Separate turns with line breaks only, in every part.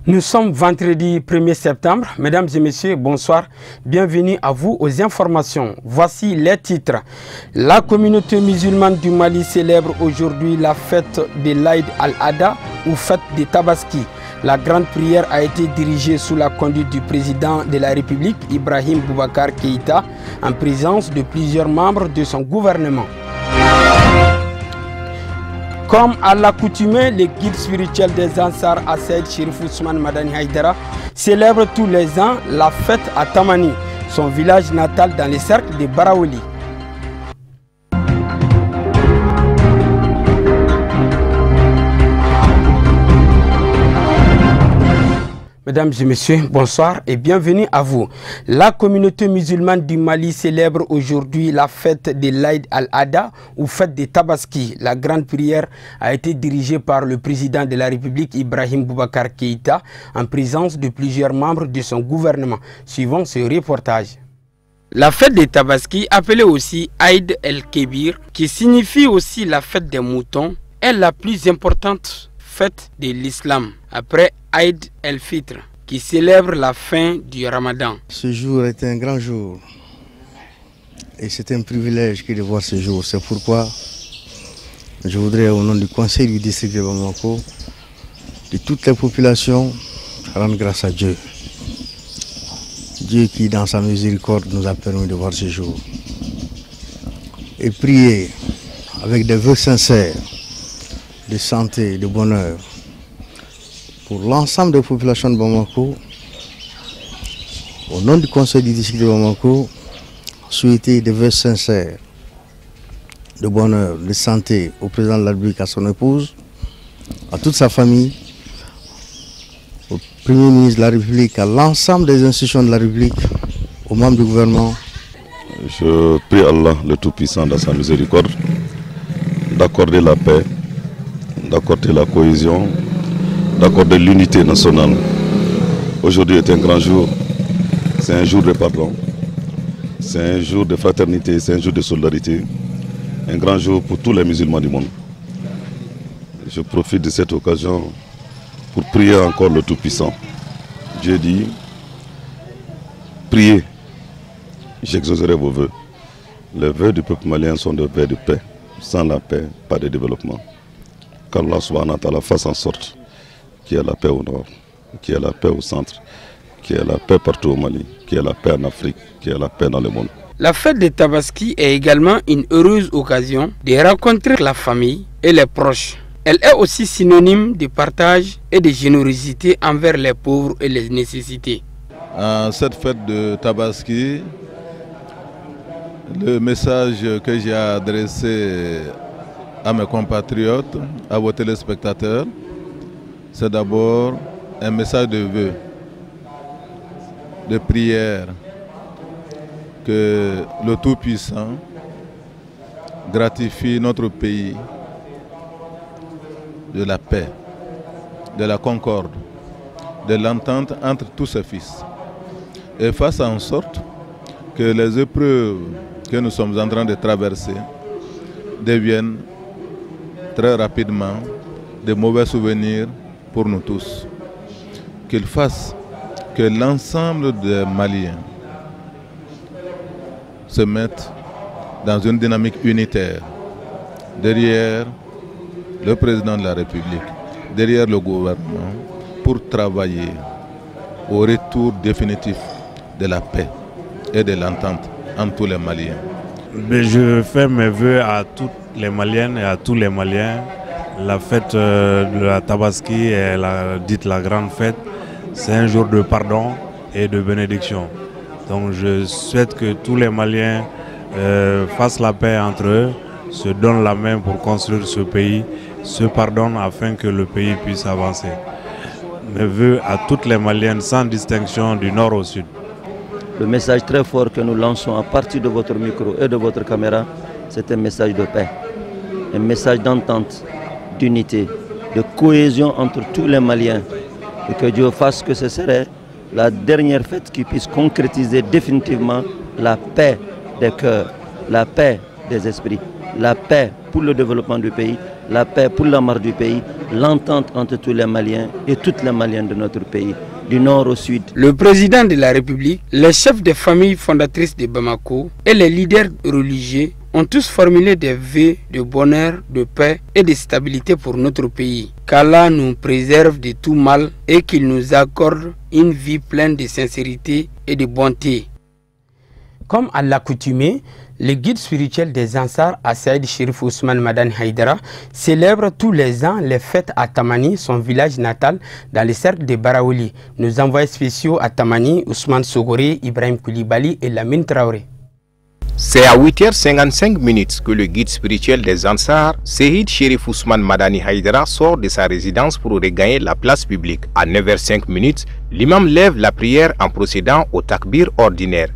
Nous sommes vendredi 1er septembre. Mesdames et messieurs, bonsoir. Bienvenue à vous aux informations. Voici les titres. La communauté musulmane du Mali célèbre aujourd'hui la fête de l'Aïd al-Adha ou fête des Tabaski. La grande prière a été dirigée sous la conduite du président de la République, Ibrahim Boubacar Keïta, en présence de plusieurs membres de son gouvernement. Comme à l'accoutumée, le guide spirituel des Ansar, Assaid Chérif Ousmane Madani Haïdara, célèbre tous les ans la fête à Tamani, son village natal dans les cercles de Baraouli. Mesdames et messieurs, bonsoir et bienvenue à vous. La communauté musulmane du Mali célèbre aujourd'hui la fête de l'Aïd al-Adha ou fête des Tabaski. La grande prière a été dirigée par le président de la République Ibrahim Boubacar Keïta en présence de plusieurs membres de son gouvernement. Suivant ce reportage. La fête des Tabaski, appelée aussi Aïd el-Kébir, qui signifie aussi la fête des moutons, est la plus importante fête de l'islam, après Aïd el-Fitr, qui célèbre la fin du Ramadan.
Ce jour est un grand jour et c'est un privilège de voir ce jour. C'est pourquoi je voudrais, au nom du conseil du district de Bamako, de toutes les populations, rendre grâce à Dieu. Dieu qui, dans sa miséricorde, nous a permis de voir ce jour. Et prier avec des vœux sincères de santé, de bonheur, pour l'ensemble des populations de Bamako, au nom du conseil du district de Bamako, souhaiter des vœux sincères de bonheur, de santé au président de la République, à son épouse, à toute sa famille, au premier ministre de la République, à l'ensemble des institutions de la République, aux membres du gouvernement.
Je prie Allah, le Tout-Puissant, dans sa miséricorde, d'accorder la paix, d'accorder la cohésion, d'accorder l'unité nationale. Aujourd'hui est un grand jour, c'est un jour de pardon, c'est un jour de fraternité, c'est un jour de solidarité, un grand jour pour tous les musulmans du monde. Je profite de cette occasion pour prier encore le Tout-Puissant. Dieu dit, priez, j'exaucerai vos vœux. Les vœux du peuple malien sont des vœux de paix. Sans la paix, pas de développement. Qu'Allah subhanahu wa ta'ala fasse en sorte qu'il y ait la paix au nord, qu'il y ait la paix au centre, qu'il y ait la paix partout au Mali, qu'il y ait la paix en Afrique, qu'il y ait la paix dans le monde.
La fête des Tabaski est également une heureuse occasion de rencontrer la famille et les proches. Elle est aussi synonyme de partage et de générosité envers les pauvres et les nécessités.
À cette fête de Tabaski, le message que j'ai adressé à mes compatriotes, à vos téléspectateurs, c'est d'abord un message de vœux, de prière, que le Tout-Puissant gratifie notre pays de la paix, de la concorde, de l'entente entre tous ses fils et fasse en sorte que les épreuves que nous sommes en train de traverser deviennent très rapidement de mauvais souvenirs pour nous tous. Qu'il fasse que l'ensemble des Maliens se mettent dans une dynamique unitaire derrière le président de la République, derrière le gouvernement, pour travailler au retour définitif de la paix et de l'entente entre tous les Maliens.
Je fais mes vœux à toutes les Maliennes et à tous les Maliens. La fête de la Tabaski est dite la grande fête. C'est un jour de pardon et de bénédiction. Donc je souhaite que tous les Maliens fassent la paix entre eux, se donnent la main pour construire ce pays, se pardonnent afin que le pays puisse avancer. Mes vœux à toutes les Maliennes sans distinction du nord au sud.
Le message très fort que nous lançons à partir de votre micro et de votre caméra, c'est un message de paix, un message d'entente, d'unité, de cohésion entre tous les Maliens. Et que Dieu fasse que ce serait la dernière fête qui puisse concrétiser définitivement la paix des cœurs, la paix des esprits, la paix pour le développement du pays, la paix pour la marche du pays, l'entente entre tous les Maliens et toutes les Maliennes de notre pays, du nord au sud.
Le président de la République, les chefs des familles fondatrices de Bamako et les leaders religieux ont tous formulé des vœux de bonheur, de paix et de stabilité pour notre pays. Qu'Allah nous préserve de tout mal et qu'il nous accorde une vie pleine de sincérité et de bonté. Comme à l'accoutumée, le guide spirituel des Ansar, Saïd Chérif Ousmane Madani Haïdara, célèbre tous les ans les fêtes à Tamani, son village natal, dans le cercle de Baraouli. Nos envoyés spéciaux à Tamani, Ousmane Sogoré, Ibrahim Koulibaly et Lamine Traoré.
C'est à 8h55 que le guide spirituel des Ansar, Saïd Chérif Ousmane Madani Haïdara, sort de sa résidence pour regagner la place publique. À 9h05, l'imam lève la prière en procédant au takbir ordinaire.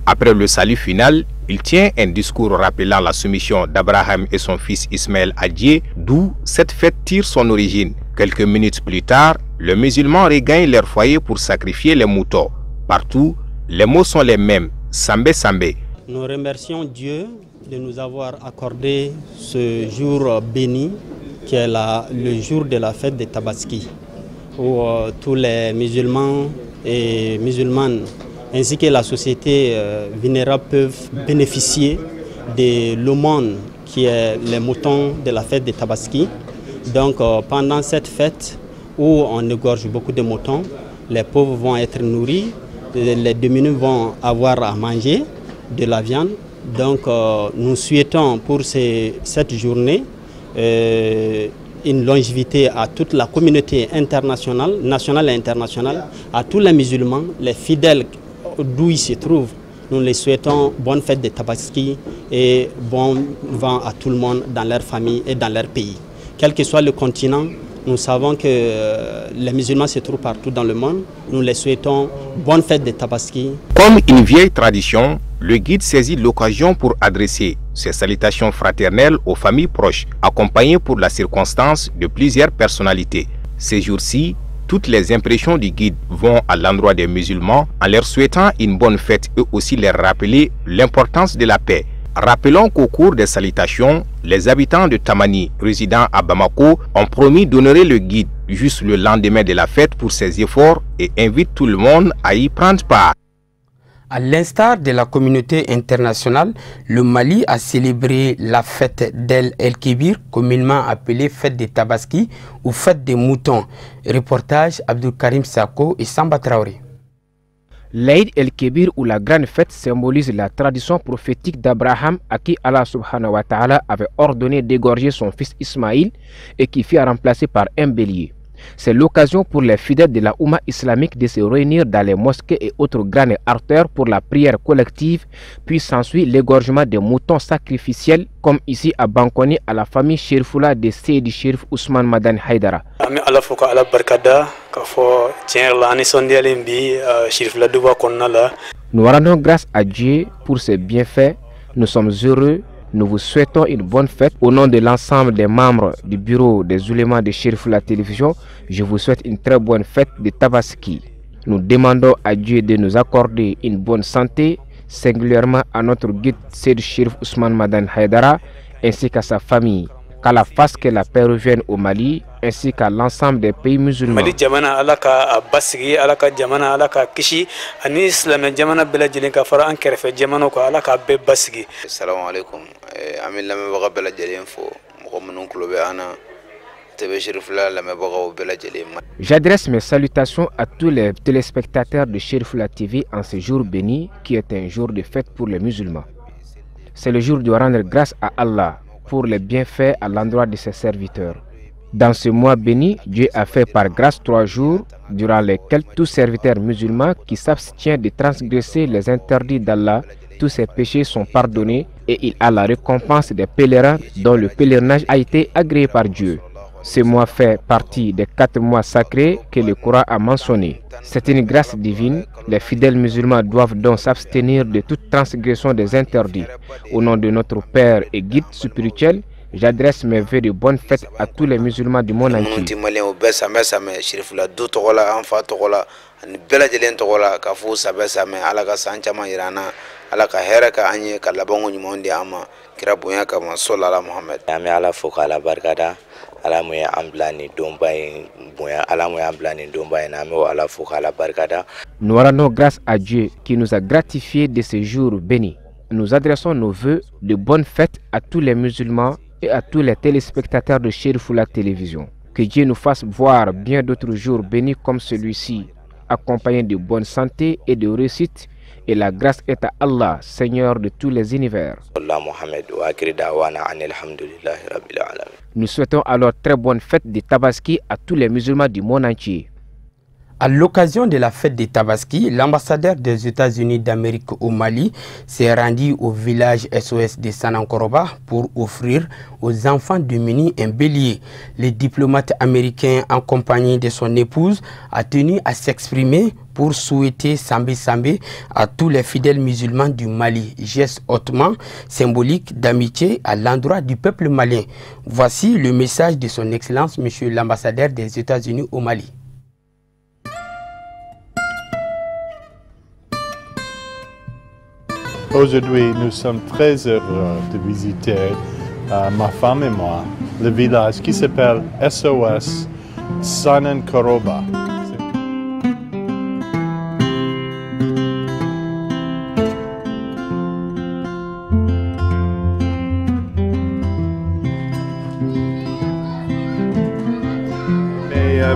Après le salut final, il tient un discours rappelant la soumission d'Abraham et son fils Ismaël à Dieu, d'où cette fête tire son origine. Quelques minutes plus tard, les musulmans regagnent leur foyer pour sacrifier les moutons. Partout, les mots sont les mêmes, Sambé Sambé.
Nous remercions Dieu de nous avoir accordé ce jour béni, qui est le jour de la fête de Tabaski, où tous les musulmans et musulmanes ainsi que la société vulnérable peuvent bénéficier de l'aumône qui est les moutons de la fête de Tabaski. Donc pendant cette fête où on égorge beaucoup de moutons, les pauvres vont être nourris, les démunis vont avoir à manger de la viande. Donc nous souhaitons pour cette journée une longévité à toute la communauté internationale, nationale et internationale, à tous les musulmans, les fidèles d'où ils se trouvent. Nous les souhaitons bonne fête de Tabaski et bon vent à tout le monde dans leur famille et dans leur pays. Quel que soit le continent, nous savons que les musulmans se trouvent partout dans le monde. Nous les souhaitons bonne fête de Tabaski.
Comme une vieille tradition, le guide saisit l'occasion pour adresser ses salutations fraternelles aux familles proches, accompagnées pour la circonstance de plusieurs personnalités. Ces jours-ci, toutes les impressions du guide vont à l'endroit des musulmans en leur souhaitant une bonne fête et aussi leur rappeler l'importance de la paix. Rappelons qu'au cours des salutations, les habitants de Tamani résidant à Bamako ont promis d'honorer le guide juste le lendemain de la fête pour ses efforts et invitent tout le monde à y prendre part.
À l'instar de la communauté internationale, le Mali a célébré la fête d'El El-Kébir, communément appelée fête des Tabaski ou fête des moutons. Reportage Abdul Karim Sako et Samba Traoré.
L'Aïd El-Kébir ou la grande fête symbolise la tradition prophétique d'Abraham à qui Allah subhanahu wa ta'ala avait ordonné d'égorger son fils Ismaïl et qui fut remplacé par un bélier. C'est l'occasion pour les fidèles de la Oumma islamique de se réunir dans les mosquées et autres grandes artères pour la prière collective, puis s'ensuit l'égorgement des moutons sacrificiels, comme ici à Bankoni à la famille Chérifoula de Seydi Chérif Ousmane Madani Haïdara. Nous rendons grâce à Dieu pour ses bienfaits. Nous sommes heureux. Nous vous souhaitons une bonne fête. Au nom de l'ensemble des membres du bureau des oulémas de Chérifoula Télévision, je vous souhaite une très bonne fête de Tabaski. Nous demandons à Dieu de nous accorder une bonne santé, singulièrement à notre guide Seydi Chérif Ousmane Madani Haïdara, ainsi qu'à sa famille. Qu'à la face que la paix revienne au Mali, ainsi qu'à l'ensemble des pays musulmans. J'adresse mes salutations à tous les téléspectateurs de Chérifoula TV en ce jour béni qui est un jour de fête pour les musulmans. C'est le jour de rendre grâce à Allah pour les bienfaits à l'endroit de ses serviteurs. Dans ce mois béni, Dieu a fait par grâce 3 jours durant lesquels tout serviteur musulman qui s'abstient de transgresser les interdits d'Allah, tous ses péchés sont pardonnés et il a la récompense des pèlerins dont le pèlerinage a été agréé par Dieu. Ce mois fait partie des 4 mois sacrés que le Coran a mentionnés. C'est une grâce divine. Les fidèles musulmans doivent donc s'abstenir de toute transgression des interdits. Au nom de notre Père et guide spirituel, J'adresse mes vœux de bonnes fêtes à tous les musulmans du monde entier. Nous rendons grâce à Dieu qui nous a gratifiés de ce jour béni. Nous adressons nos vœux de bonnes fêtes à tous les musulmans et à tous les téléspectateurs de Chérifoula Télévision. Que Dieu nous fasse voir bien d'autres jours bénis comme celui-ci, accompagnés de bonne santé et de réussite. Et la grâce est à Allah, Seigneur de tous les univers. Nous souhaitons alors très bonne fête de Tabaski à tous les musulmans du monde entier.
À l'occasion de la fête des Tabaski, l'ambassadeur des États-Unis d'Amérique au Mali s'est rendu au village SOS de Sanankoroba pour offrir aux enfants démunis un bélier. Le diplomate américain, en compagnie de son épouse, a tenu à s'exprimer pour souhaiter Sambé Sambé à tous les fidèles musulmans du Mali, geste hautement symbolique d'amitié à l'endroit du peuple malien. Voici le message de son Excellence, Monsieur l'ambassadeur des États-Unis au Mali.
Aujourd'hui, nous sommes très heureux de visiter, ma femme et moi, le village qui s'appelle SOS Sanankoroba.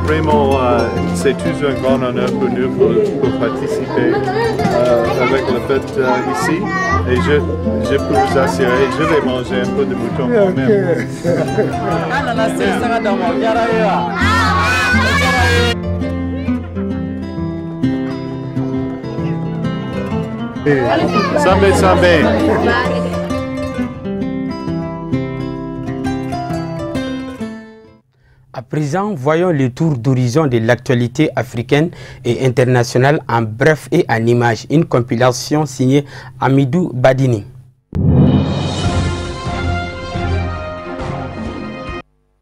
Vraiment, c'est toujours un grand honneur pour nous pour participer avec la fête ici. Et je peux vous assurer, je vais manger un peu de mouton moi-même. Sambé, Sambé.
À présent, voyons le tour d'horizon de l'actualité africaine et internationale en bref et en images. Une compilation signée Amidou Badini.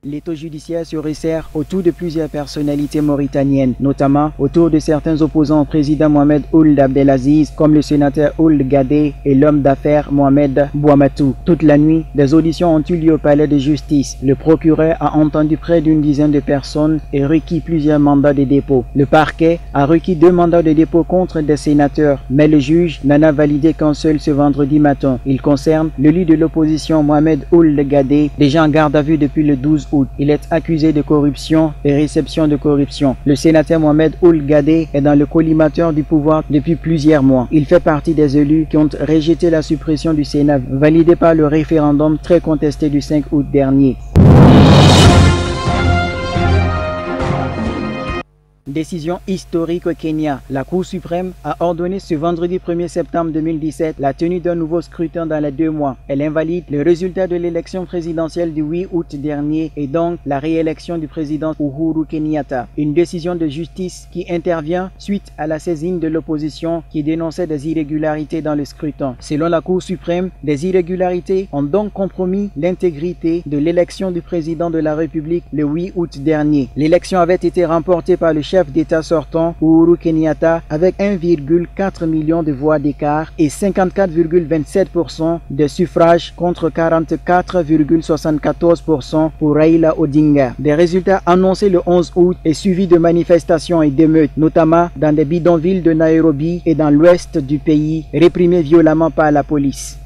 L'étau judiciaire se resserre autour de plusieurs personnalités mauritaniennes, notamment autour de certains opposants au président Mohamed Ould Abdelaziz, comme le sénateur Ould Gadé et l'homme d'affaires Mohamed Bouamatou. Toute la nuit, des auditions ont eu lieu au palais de justice. Le procureur a entendu près d'une dizaine de personnes et requis plusieurs mandats de dépôt. Le parquet a requis 2 mandats de dépôt contre des sénateurs, mais le juge n'en a validé qu'un seul ce vendredi matin. Il concerne le leader de l'opposition Mohamed Ould Gadé, déjà en garde à vue depuis le 12 août. Il est accusé de corruption et réception de corruption. Le sénateur Mohamed Ould Gadé est dans le collimateur du pouvoir depuis plusieurs mois. Il fait partie des élus qui ont rejeté la suppression du Sénat validée par le référendum très contesté du 5 août dernier. Décision historique au Kenya. La Cour suprême a ordonné ce vendredi 1er septembre 2017 la tenue d'un nouveau scrutin dans les 2 mois. Elle invalide le résultat de l'élection présidentielle du 8 août dernier et donc la réélection du président Uhuru Kenyatta. Une décision de justice qui intervient suite à la saisine de l'opposition qui dénonçait des irrégularités dans le scrutin. Selon la Cour suprême, des irrégularités ont donc compromis l'intégrité de l'élection du président de la République le 8 août dernier. L'élection avait été remportée par le chef d'État sortant, Uhuru Kenyatta, avec 1,4 million de voix d'écart et 54,27% de suffrages contre 44,74% pour Raila Odinga. Des résultats annoncés le 11 août et suivis de manifestations et d'émeutes, notamment dans des bidonvilles de Nairobi et dans l'ouest du pays, réprimés violemment par la police.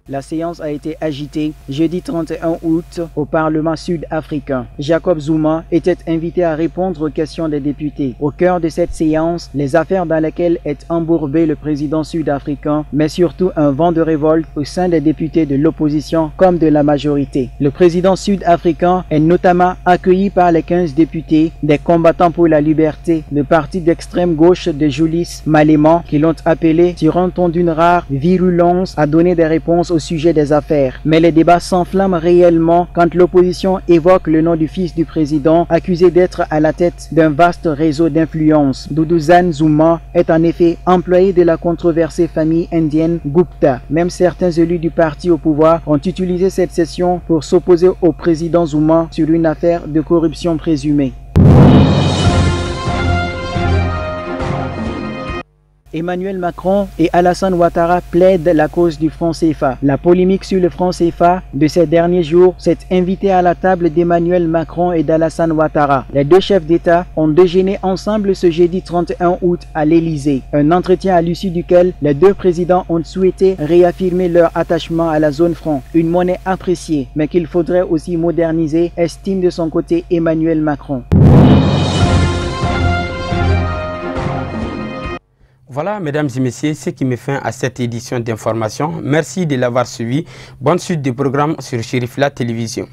La séance a été agitée jeudi 31 août au Parlement sud-africain. Jacob Zuma était invité à répondre aux questions des députés. Au cœur de cette séance, les affaires dans lesquelles est embourbé le président sud-africain, mais surtout un vent de révolte au sein des députés de l'opposition comme de la majorité. Le président sud-africain est notamment accueilli par les 15 députés des combattants pour la liberté, le parti d'extrême gauche de Julius Malema, qui l'ont appelé sur un ton d'une rare virulence à donner des réponses au sujet des affaires. Mais les débats s'enflamment réellement quand l'opposition évoque le nom du fils du président, accusé d'être à la tête d'un vaste réseau d'influence. Duduzane Zuma est en effet employé de la controversée famille indienne Gupta. Même certains élus du parti au pouvoir ont utilisé cette session pour s'opposer au président Zuma sur une affaire de corruption présumée. Emmanuel Macron et Alassane Ouattara plaident la cause du franc CFA. La polémique sur le franc CFA de ces derniers jours s'est invitée à la table d'Emmanuel Macron et d'Alassane Ouattara. Les deux chefs d'État ont déjeuné ensemble ce jeudi 31 août à l'Élysée. Un entretien à l'issue duquel les deux présidents ont souhaité réaffirmer leur attachement à la zone franc, une monnaie appréciée, mais qu'il faudrait aussi moderniser, estime de son côté Emmanuel Macron.
Voilà, mesdames et messieurs, ce qui met fin à cette édition d'information. Merci de l'avoir suivi. Bonne suite des programmes sur Chérif La Télévision.